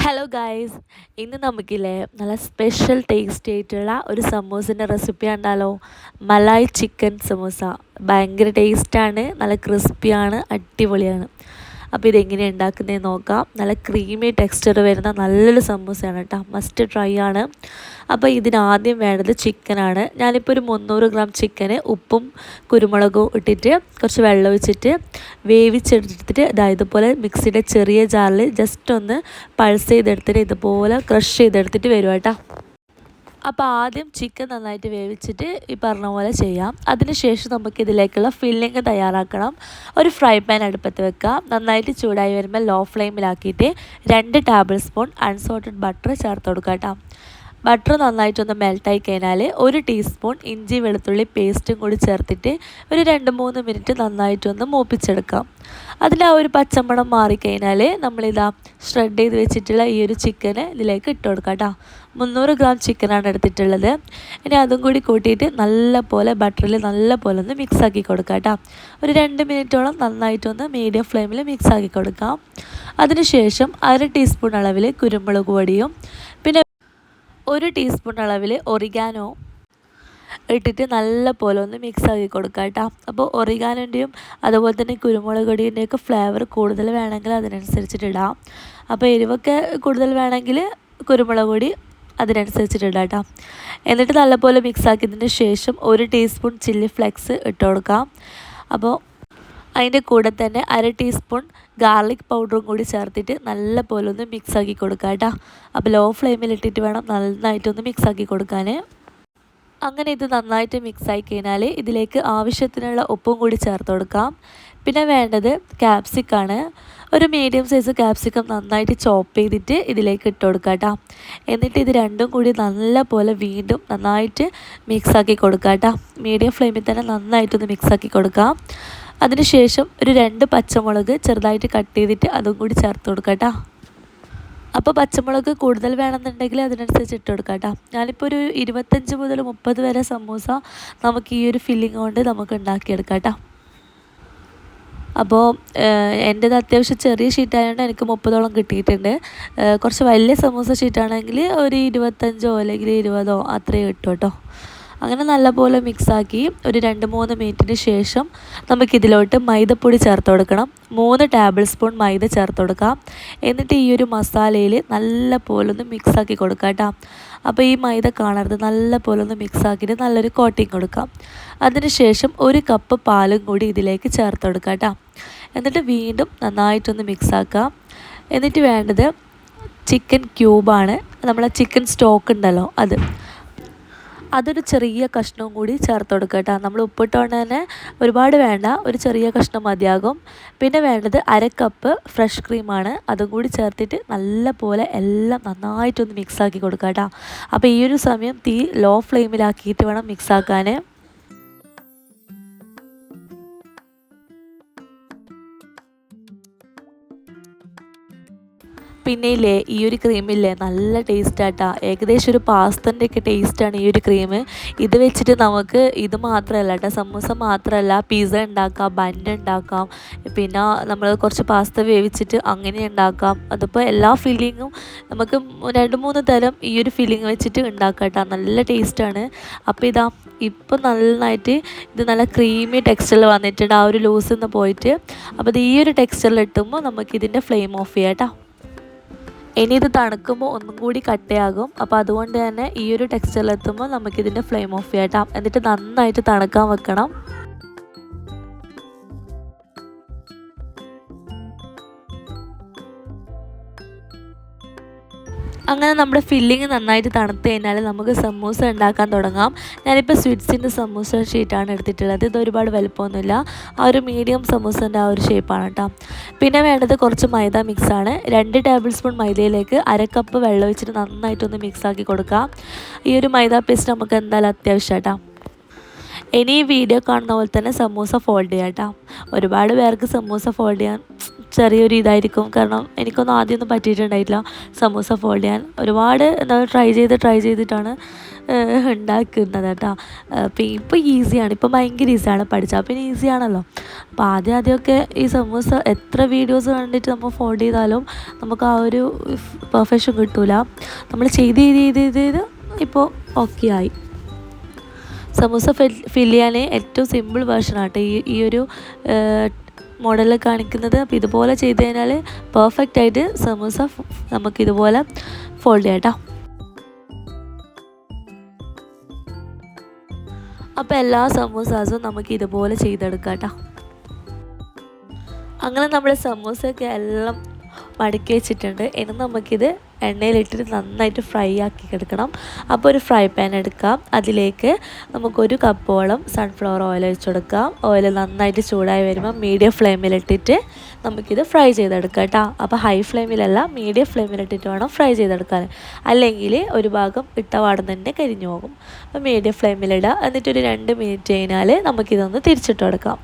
Hello guys, ഇന്ന് നമുക്കില്ലേ നല്ല special taste ആയിട്ടുള്ള ഒരു സമൂസിൻ്റെ റെസിപ്പി ഉണ്ടല്ലോ. മലായ് ചിക്കൻ സമൂസ ഭയങ്കര ടേസ്റ്റാണ്, നല്ല ക്രിസ്പിയാണ്, അടിപൊളിയാണ്. അപ്പോൾ ഇതെങ്ങനെ ഉണ്ടാക്കുന്നതെന്ന് നോക്കാം. നല്ല ക്രീമി ടെക്സ്ചർ വരുന്ന നല്ലൊരു സമൂസയാണ് കേട്ടോ, മസ്റ്റ് ട്രൈ ആണ്. അപ്പോൾ ഇതിനാദ്യം വേണ്ടത് ചിക്കനാണ്. ഞാനിപ്പോൾ ഒരു 300 ഗ്രാം ചിക്കന് ഉപ്പും കുരുമുളകും ഇട്ടിട്ട് കുറച്ച് വെള്ളം ഒഴിച്ചിട്ട് വേവിച്ചെടുത്തിട്ട് ഇതുപോലെ മിക്സിയുടെ ചെറിയ ജാറിൽ ജസ്റ്റ് ഒന്ന് പൾസ് ചെയ്തെടുത്തിട്ട് ഇതുപോലെ ക്രഷ് ചെയ്തെടുത്തിട്ട് വരും കേട്ടോ. അപ്പോൾ ആദ്യം ചിക്കൻ നന്നായിട്ട് വേവിച്ചിട്ട് ഈ പറഞ്ഞ പോലെ ചെയ്യാം. അതിനുശേഷം നമുക്കിതിലേക്കുള്ള ഫില്ലിങ് തയ്യാറാക്കണം. ഒരു ഫ്രൈ പാൻ അടുപ്പത്ത് വെക്കുക. നന്നായിട്ട് ചൂടായി വരുമ്പോൾ ലോ ഫ്ലെയിമിലാക്കിയിട്ട് 2 ടേബിൾ സ്പൂൺ അൺസോൾട്ടഡ് ബട്ടർ ചേർത്ത് കൊടുക്കുക കേട്ടോ. ബട്ടർ നന്നായിട്ടൊന്ന് മെൽട്ടായി കഴിഞ്ഞാൽ 1 ടീസ്പൂൺ ഇഞ്ചി വെളുത്തുള്ളി പേസ്റ്റും കൂടി ചേർത്തിട്ട് ഒരു 2-3 മിനിറ്റ് നന്നായിട്ടൊന്ന് മൂപ്പിച്ചെടുക്കാം. അതിൽ ആ ഒരു പച്ചമണം മാറിക്കഴിഞ്ഞാൽ നമ്മളിതാ ഷ്രെഡ് ചെയ്ത് വെച്ചിട്ടുള്ള ഈ ഒരു ചിക്കന് ഇതിലേക്ക് ഇട്ട് കൊടുക്കാം കേട്ടോ. 300 ഗ്രാം ചിക്കനാണ് എടുത്തിട്ടുള്ളത്. ഇനി അതും കൂടി കൂട്ടിയിട്ട് നല്ല പോലെ ബട്ടറിൽ നല്ല പോലെ ഒന്ന് മിക്സാക്കി കൊടുക്കാം കേട്ടോ. ഒരു 2 മിനിറ്റോളം നന്നായിട്ടൊന്ന് മീഡിയം ഫ്ലെയിമിൽ മിക്സാക്കി കൊടുക്കാം. അതിനുശേഷം 1/2 ടീസ്പൂൺ അളവിൽ കുരുമുളക് പൊടിയും പിന്നെ 1 ടീസ്പൂൺ അളവിൽ ഒറിഗാനോ ഇട്ടിട്ട് നല്ല പോലെ ഒന്ന് മിക്സാക്കി കൊടുക്കുക കേട്ടോ. അപ്പോൾ ഒറിഗാനോൻ്റെയും അതുപോലെ തന്നെ കുരുമുളക് പൊടിയുടെയൊക്കെ ഫ്ലേവർ കൂടുതൽ വേണമെങ്കിൽ അതിനനുസരിച്ചിട്ട് ഇടാം. അപ്പോൾ എരിവൊക്കെ കൂടുതൽ വേണമെങ്കിൽ കുരുമുളക് പൊടി അതിനനുസരിച്ചിട്ട് ഇടാം കേട്ടോ. എന്നിട്ട് നല്ലപോലെ മിക്സാക്കിയതിന് ശേഷം 1 ടീസ്പൂൺ ചില്ലി ഫ്ലെക്സ് ഇട്ട് കൊടുക്കാം. അപ്പോൾ അതിൻ്റെ കൂടെ തന്നെ 1/2 ടീസ്പൂൺ ഗാർലിക് പൗഡറും കൂടി ചേർത്തിട്ട് നല്ല പോലെ ഒന്ന് മിക്സാക്കി കൊടുക്കുക കേട്ടോ. അപ്പോൾ ലോ ഫ്ലെയിമിലിട്ടിട്ട് വേണം നന്നായിട്ടൊന്ന് മിക്സാക്കി കൊടുക്കാൻ. അങ്ങനെ ഇത് നന്നായിട്ട് മിക്സായി കഴിഞ്ഞാൽ ഇതിലേക്ക് ആവശ്യത്തിനുള്ള ഉപ്പും കൂടി ചേർത്ത് കൊടുക്കാം. പിന്നെ വേണ്ടത് ക്യാപ്സിക്കാണ്. ഒരു മീഡിയം സൈസ് ക്യാപ്സിക്കം നന്നായിട്ട് ചോപ്പ് ചെയ്തിട്ട് ഇതിലേക്ക് ഇട്ട് കൊടുക്കുക കേട്ടോ. എന്നിട്ട് ഇത് രണ്ടും കൂടി നല്ല പോലെ വീണ്ടും നന്നായിട്ട് മിക്സാക്കി കൊടുക്കുക കേട്ടോ. മീഡിയം ഫ്ലെയിമിൽ തന്നെ നന്നായിട്ടൊന്ന് മിക്സാക്കി കൊടുക്കാം. അതിനുശേഷം ഒരു 2 പച്ചമുളക് ചെറുതായിട്ട് കട്ട് ചെയ്തിട്ട് അതും കൂടി ചേർത്ത് കൊടുക്കുക കേട്ടോ. അപ്പോൾ പച്ചമുളക് കൂടുതൽ വേണമെന്നുണ്ടെങ്കിൽ അതിനനുസരിച്ച് ഇട്ട് കൊടുക്കാം കേട്ടോ. ഞാനിപ്പോൾ ഒരു 25 മുതൽ 30 വരെ സമൂസ നമുക്ക് ഈ ഒരു ഫില്ലിങ് കൊണ്ട് നമുക്ക് ഉണ്ടാക്കിയെടുക്കാം കേട്ടോ. അപ്പോൾ എൻ്റേത് അത്യാവശ്യം ചെറിയ ഷീറ്റായതുകൊണ്ട് എനിക്ക് 30ഓളം കിട്ടിയിട്ടുണ്ട്. കുറച്ച് വലിയ സമൂസ ഷീറ്റാണെങ്കിൽ ഒരു 25 അല്ലെങ്കിൽ 20 അത്രയും കിട്ടും കേട്ടോ. അങ്ങനെ നല്ലപോലെ മിക്സാക്കി ഒരു 2-3 മിനിറ്റിന് ശേഷം നമുക്കിതിലോട്ട് മൈദപ്പൊടി ചേർത്ത് കൊടുക്കണം. 3 ടേബിൾ സ്പൂൺ മൈദ ചേർത്ത് കൊടുക്കാം. എന്നിട്ട് ഈ ഒരു മസാലയിൽ നല്ല പോലെ ഒന്ന് മിക്സാക്കി കൊടുക്കാം കേട്ടോ. അപ്പോൾ ഈ മൈദ കാണരുത്, നല്ല പോലെ ഒന്ന് മിക്സാക്കിയിട്ട് നല്ലൊരു കോട്ടിങ് കൊടുക്കാം. അതിനുശേഷം 1 കപ്പ് പാലും കൂടി ഇതിലേക്ക് ചേർത്ത് കൊടുക്കാം കേട്ടോ. എന്നിട്ട് വീണ്ടും നന്നായിട്ടൊന്ന് മിക്സാക്കാം. എന്നിട്ട് വേണ്ടത് ചിക്കൻ ക്യൂബാണ്. നമ്മളെ ചിക്കൻ സ്റ്റോക്ക് ഉണ്ടല്ലോ അതൊരു ചെറിയ കഷ്ണവും കൂടി ചേർത്ത് കൊടുക്കുക കേട്ടോ. നമ്മൾ ഉപ്പിട്ടുകൊണ്ട് തന്നെ ഒരുപാട് വേണ്ട, ഒരു ചെറിയ കഷ്ണം മതിയാകും. പിന്നെ വേണ്ടത് 1/2 കപ്പ് ഫ്രഷ് ക്രീമാണ്. അതും കൂടി ചേർത്തിട്ട് നല്ല പോലെ എല്ലാം നന്നായിട്ടൊന്ന് മിക്സാക്കി കൊടുക്കുക കേട്ടോ. അപ്പോൾ ഈ ഒരു സമയം തീ ലോ ഫ്ലെയിമിലാക്കിയിട്ട് വേണം മിക്സാക്കാൻ. പിന്നെ ഇല്ലേ ഈ ഒരു ക്രീമില്ലേ നല്ല ടേസ്റ്റാട്ടാ. ഏകദേശം ഒരു പാസ്തൻ്റെ ഒക്കെ ടേസ്റ്റാണ് ഈ ഒരു ക്രീം. ഇത് വെച്ചിട്ട് നമുക്ക് ഇത് മാത്രമല്ല കേട്ടോ, സമൂസ മാത്രമല്ല പിസ്സ ഉണ്ടാക്കാം, ബൺ ഉണ്ടാക്കാം, പിന്നെ നമ്മൾ കുറച്ച് പാസ്ത വേവിച്ചിട്ട് അങ്ങനെ ഉണ്ടാക്കാം. അതിപ്പോൾ എല്ലാ ഫില്ലിങ്ങും നമുക്ക് 2-3 തരം ഈ ഒരു ഫില്ലിങ് വെച്ചിട്ട് ഉണ്ടാക്കാം കേട്ടോ. നല്ല ടേസ്റ്റാണ്. അപ്പോൾ ഇതാ ഇപ്പം നന്നായിട്ട് ഇത് നല്ല ക്രീമി ടെക്സ്ചറിൽ വന്നിട്ടുണ്ട്, ആ ഒരു ലൂസിൽ നിന്ന് പോയിട്ട്. അപ്പോൾ ഇത് ഈ ഒരു ടെക്സ്ചറിൽ ഇട്ടുമ്പോൾ നമുക്കിതിൻ്റെ ഫ്ലെയിം ഓഫ് ചെയ്യാം കേട്ടോ. ഇനി ഇത് തണുക്കുമ്പോൾ ഒന്നും കൂടി കട്ടയാകും. അപ്പോൾ അതുകൊണ്ട് തന്നെ ഈ ഒരു ടെക്സ്ചറിലെത്തുമ്പോൾ നമുക്കിതിൻ്റെ ഫ്ലെയിം ഓഫ് ചെയ്യാം. എന്നിട്ട് നന്നായിട്ട് തണുക്കാൻ വെക്കണം. അങ്ങനെ നമ്മുടെ ഫില്ലിങ് നന്നായിട്ട് തണുത്ത് കഴിഞ്ഞാൽ നമുക്ക് സമൂസ ഉണ്ടാക്കാൻ തുടങ്ങാം. ഞാനിപ്പോൾ സ്വീറ്റ്സിൻ്റെ സമൂസ ഷീറ്റാണ് എടുത്തിട്ടുള്ളത്. ഇത് ഒരുപാട് വലുപ്പമൊന്നുമില്ല, ആ ഒരു മീഡിയം സമൂസൻ്റെ ആ ഒരു ഷേപ്പാണ് കേട്ടോ. പിന്നെ വേണ്ടത് കുറച്ച് മൈദ മിക്സാണ്. 2 ടേബിൾ സ്പൂൺ മൈദയിലേക്ക് 1/2 കപ്പ് വെള്ളം ഒഴിച്ചിട്ട് നന്നായിട്ടൊന്ന് മിക്സാക്കി കൊടുക്കാം. ഈ ഒരു മൈദ പേസ്റ്റ് നമുക്ക് എന്തായാലും അത്യാവശ്യം കേട്ടോ. ഇനി ഈ വീഡിയോ കാണുന്ന പോലെ തന്നെ സമൂസ ഫോൾഡ് ചെയ്യാം കേട്ടോ. ഒരുപാട് പേർക്ക് സമൂസ ഫോൾഡ് ചെയ്യാൻ ചെറിയൊരു ഇതായിരിക്കും. കാരണം എനിക്കൊന്നും ആദ്യമൊന്നും പറ്റിയിട്ടുണ്ടായിട്ടില്ല സമൂസ ഫോൾഡ് ചെയ്യാൻ. ഒരുപാട് എന്താ ട്രൈ ചെയ്തിട്ടാണ് ഉണ്ടാക്കുന്നത് കേട്ടോ. ഇപ്പോൾ ഈസിയാണ്, ഇപ്പോൾ ഭയങ്കര ഈസിയാണ്, പഠിച്ചാൽ പിന്നെ ഈസിയാണല്ലോ. അപ്പോൾ ആദ്യമൊക്കെ ഈ സമൂസ എത്ര വീഡിയോസ് കണ്ടിട്ട് നമ്മൾ ഫോൾഡ് ചെയ്താലും നമുക്ക് ആ ഒരു പെർഫെക്ഷൻ കിട്ടില്ല. നമ്മൾ ചെയ്ത് ഇപ്പോൾ ഓക്കെ ആയി. സമൂസ ഫില്ല് ചെയ്യാൻ ഏറ്റവും സിമ്പിൾ വേർഷനാട്ടോ ഈ ഒരു മോഡലിൽ കാണിക്കുന്നത്. അപ്പോൾ ഇതുപോലെ ചെയ്ത് കഴിഞ്ഞാൽ പെർഫെക്റ്റ് ആയിട്ട് സമൂസ നമുക്കിതുപോലെ ഫോൾഡ് ചെയ്യാം കേട്ടോ. അപ്പോൾ എല്ലാ സമൂസാസും നമുക്ക് ഇതുപോലെ ചെയ്തെടുക്കാം കേട്ടോ. അങ്ങനെ നമ്മൾ സമൂസയൊക്കെ എല്ലാം മടക്കി വെച്ചിട്ടുണ്ട്. ഇനി നമുക്കിത് എണ്ണയിലിട്ടിട്ട് നന്നായിട്ട് ഫ്രൈ ആക്കി എടുക്കണം. അപ്പോൾ ഒരു ഫ്രൈ പാൻ എടുക്കാം. അതിലേക്ക് നമുക്കൊരു കപ്പോളം സൺഫ്ലവർ ഓയിൽ ഒഴിച്ചു കൊടുക്കാം. ഓയിൽ നന്നായിട്ട് ചൂടായി വരുമ്പോൾ മീഡിയം ഫ്ലെയിമിലിട്ടിട്ട് നമുക്കിത് ഫ്രൈ ചെയ്തെടുക്കാം കേട്ടോ. അപ്പോൾ ഹൈ ഫ്ലെയിമിലല്ല, മീഡിയം ഫ്ലെയിമിലിട്ടിട്ട് വേണം ഫ്രൈ ചെയ്തെടുക്കാൻ, അല്ലെങ്കിൽ ഒരു ഭാഗം ഇട്ട പാടം തന്നെ കരിഞ്ഞു പോകും. അപ്പോൾ മീഡിയം ഫ്ലെയിമിലിടുക. എന്നിട്ടൊരു 2 മിനിറ്റ് കഴിഞ്ഞാൽ നമുക്കിതൊന്ന് തിരിച്ചിട്ട് കൊടുക്കാം.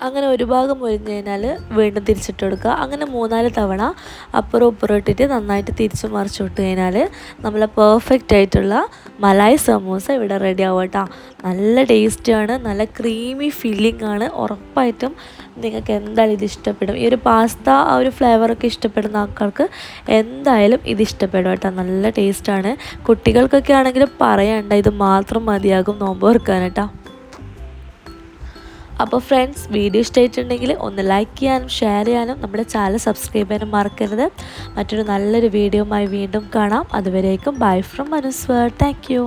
അങ്ങനെ ഒരു ഭാഗം മുരിഞ്ഞ് കഴിഞ്ഞാൽ വീണ്ടും തിരിച്ചിട്ട് കൊടുക്കുക. അങ്ങനെ 3-4 തവണ അപ്പുറം ഇപ്പുറം ഇട്ടിട്ട് നന്നായിട്ട് തിരിച്ച് മറിച്ച് വിട്ട് കഴിഞ്ഞാൽ നമ്മളെ പെർഫെക്റ്റ് ആയിട്ടുള്ള മലായ് സമൂസ ഇവിടെ റെഡി ആവും കേട്ടോ. നല്ല ടേസ്റ്റിയാണ്, നല്ല ക്രീമി ഫില്ലിംഗ് ആണ്. ഉറപ്പായിട്ടും നിങ്ങൾക്ക് എന്തായാലും ഇത് ഇഷ്ടപ്പെടും. ഈ ഒരു പാസ്ത ആ ഒരു ഫ്ലേവറൊക്കെ ഇഷ്ടപ്പെടുന്ന ആൾക്കാർക്ക് എന്തായാലും ഇത് ഇഷ്ടപ്പെടും കേട്ടോ. നല്ല ടേസ്റ്റാണ്. കുട്ടികൾക്കൊക്കെ ആണെങ്കിലും പറയണ്ട, ഇത് മാത്രം മതിയാകും നോമ്പ് തുറക്കാൻ കേട്ടോ. അപ്പോൾ ഫ്രണ്ട്സ്, വീഡിയോ ഇഷ്ടമായിട്ടുണ്ടെങ്കിൽ ഒന്ന് ലൈക്ക് ചെയ്യാനും ഷെയർ ചെയ്യാനും നമ്മുടെ ചാനൽ സബ്സ്ക്രൈബ് ചെയ്യാനും മറക്കരുത്. മറ്റൊരു നല്ലൊരു വീഡിയോയുമായി വീണ്ടും കാണാം. അതുവരേക്കും bye from Anuswar. Thank U.